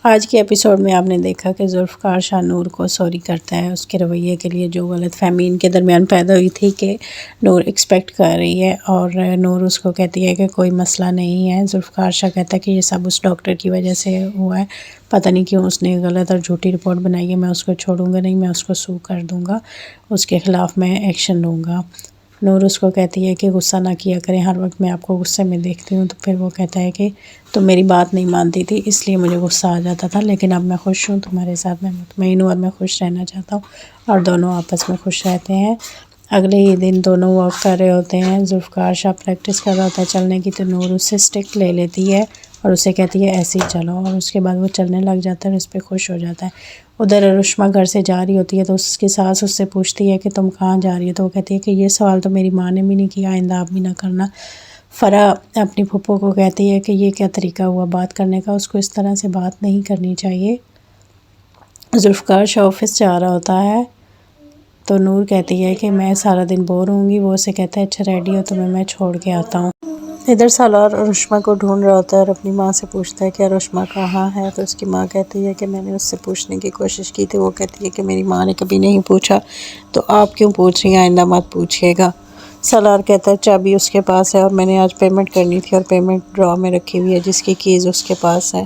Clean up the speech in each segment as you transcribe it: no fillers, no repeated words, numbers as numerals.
آج کے ایپیسوڈ میں آپ نے دیکھا کہ ذوالفقار شاہ نور کو سوری کرتا ہے اس کے رویے کے لیے جو غلط فہمی ان کے درمیان پیدا ہوئی تھی کہ نور ایکسپیکٹ کر رہی ہے اور نور اس کو کہتی ہے کہ کوئی مسئلہ نہیں ہے۔ ذوالفقار شاہ کہتا ہے کہ یہ سب اس ڈاکٹر کی وجہ سے ہوا ہے، پتہ نہیں کیوں اس نے غلط اور جھوٹی رپورٹ بنائی ہے، میں اس کو چھوڑوں گا نہیں، میں اس کو سو کر دوں گا، اس کے خلاف میں ایکشن لوں گا۔ نور اس کو کہتی ہے کہ غصہ نہ کیا کریں، ہر وقت میں آپ کو غصے میں دیکھتی ہوں۔ تو پھر وہ کہتا ہے کہ تم میری بات نہیں مانتی تھی اس لیے مجھے غصہ آ جاتا تھا، لیکن اب میں خوش ہوں تمہارے ساتھ، میں مطمئن ہوں اور میں خوش رہنا چاہتا ہوں، اور دونوں آپس میں خوش رہتے ہیں۔ اگلے ہی دن دونوں واک کر رہے ہوتے ہیں۔ ذوالفقار شاہ پریکٹس کر رہا ہوتا ہے چلنے کی، تو نور اس سے اسٹک لے لیتی ہے اور اسے کہتی ہے ایسے ہی چلو، اور اس کے بعد وہ چلنے لگ جاتا ہے اور اس پہ خوش ہو جاتا ہے۔ ادھر ارشما گھر سے جا رہی ہوتی ہے تو اس کی ساس اس سے پوچھتی ہے کہ تم کہاں جا رہی ہو، تو وہ کہتی ہے کہ یہ سوال تو میری ماں نے بھی نہیں کیا، آئندہ آپ بھی نہ کرنا۔ فرح اپنی پھپھو کو کہتی ہے کہ یہ کیا طریقہ ہوا بات کرنے کا، اس کو اس طرح سے بات نہیں کرنی چاہیے۔ ذوالفقار شاہ آفس جا رہا ہوتا ہے تو نور کہتی ہے کہ میں سارا دن بور ہوں گی، وہ اسے کہتا ہے اچھا ریڈی ہو تمہیں میں چھوڑ کے آتا ہوں۔ ادھر سالار ارشما کو ڈھونڈ رہا ہوتا ہے اور اپنی ماں سے پوچھتا ہے کہ ارشما کہاں ہے، تو اس کی ماں کہتی ہے کہ میں نے اس سے پوچھنے کی کوشش کی تھی، وہ کہتی ہے کہ میری ماں نے کبھی نہیں پوچھا، تو آپ کیوں پوچھ رہی ہیں، آئندہ مت پوچھیے گا۔ سالار کہتا ہے چابی اس کے پاس ہے اور میں نے آج پیمنٹ کرنی تھی اور پیمنٹ ڈرا میں رکھی ہوئی ہے جس کی کیز اس کے پاس ہے۔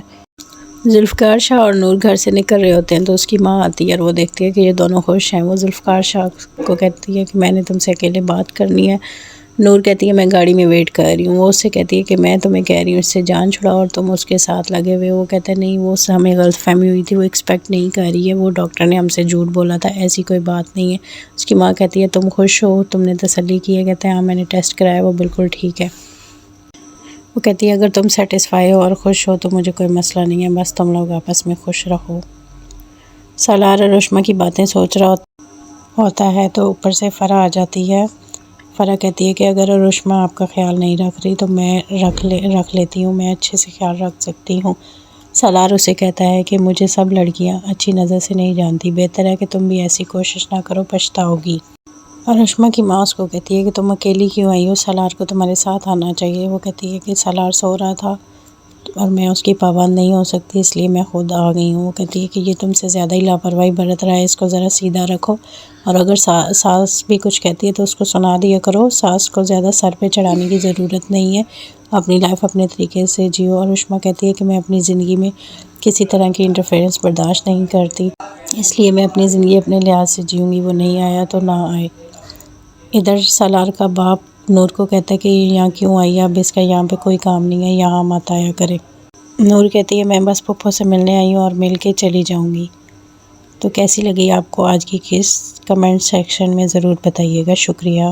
ذوالفقار شاہ اور نور گھر سے نکل رہے ہوتے ہیں تو اس کی ماں آتی ہے اور وہ دیکھتی ہے کہ یہ دونوں خوش ہیں۔ وہ ذوالفقار شاہ کو کہتی ہے کہ میں نے تم سے اکیلے بات کرنی ہے۔ نور کہتی ہے میں گاڑی میں ویٹ کر رہی ہوں۔ وہ اس سے کہتی ہے کہ میں تمہیں کہہ رہی ہوں اس سے جان چھڑاؤ اور تم اس کے ساتھ لگے ہوئے۔ وہ کہتا ہے نہیں، وہ اس سے ہمیں غلط فہمی ہوئی تھی، وہ ایکسپیکٹ نہیں کر رہی ہے، وہ ڈاکٹر نے ہم سے جھوٹ بولا تھا، ایسی کوئی بات نہیں ہے۔ اس کی ماں کہتی ہے تم خوش ہو، تم نے تسلی کی ہے؟ کہتے ہیں ہاں میں نے ٹیسٹ کرایا، وہ بالکل ٹھیک ہے۔ وہ کہتی ہے اگر تم سیٹسفائی ہو اور خوش ہو تو مجھے کوئی مسئلہ نہیں ہے، بس تم لوگ آپس میں خوش رہو۔ سالار ارشما کی باتیں سوچ رہا ہوتا ہے تو اوپر سے فرح آ جاتی ہے۔ فرح کہتی ہے کہ اگر ارشما آپ کا خیال نہیں رکھ رہی تو میں رکھ لیتی ہوں، میں اچھے سے خیال رکھ سکتی ہوں۔ سالار اسے کہتا ہے کہ مجھے سب لڑکیاں اچھی نظر سے نہیں جانتی، بہتر ہے کہ تم بھی ایسی کوشش نہ کرو، پچھتاؤ گی۔ ارشما کی ماں اس کو کہتی ہے کہ تم اکیلی کیوں آئی ہو، سالار کو تمہارے ساتھ آنا چاہیے۔ وہ کہتی ہے کہ سالار سو رہا تھا اور میں اس کی پابند نہیں ہو سکتی، اس لیے میں خود آ گئی ہوں۔ وہ کہتی ہے کہ یہ تم سے زیادہ ہی لاپرواہی برت رہا ہے، اس کو ذرا سیدھا رکھو، اور اگر ساس بھی کچھ کہتی ہے تو اس کو سنا دیا کرو، ساس کو زیادہ سر پہ چڑھانے کی ضرورت نہیں ہے، اپنی لائف اپنے طریقے سے جیو۔ اور ارشما کہتی ہے کہ میں اپنی زندگی میں کسی طرح کی انٹرفیئرنس برداشت نہیں کرتی، اس لیے میں اپنی زندگی اپنے لحاظ سے جیوں گی، وہ نہیں آیا تو نہ آئے۔ ادھر سالار کا باپ نور کو کہتا ہے کہ یہ یہاں کیوں آئی ہے، اب اس کا یہاں پہ کوئی کام نہیں ہے، یہاں مت آیا کرے۔ نور کہتی ہے میں بس پھپھو سے ملنے آئی ہوں اور مل کے چلی جاؤں گی۔ تو کیسی لگی آپ کو آج کی کس کمنٹ سیکشن میں ضرور بتائیے گا۔ شکریہ۔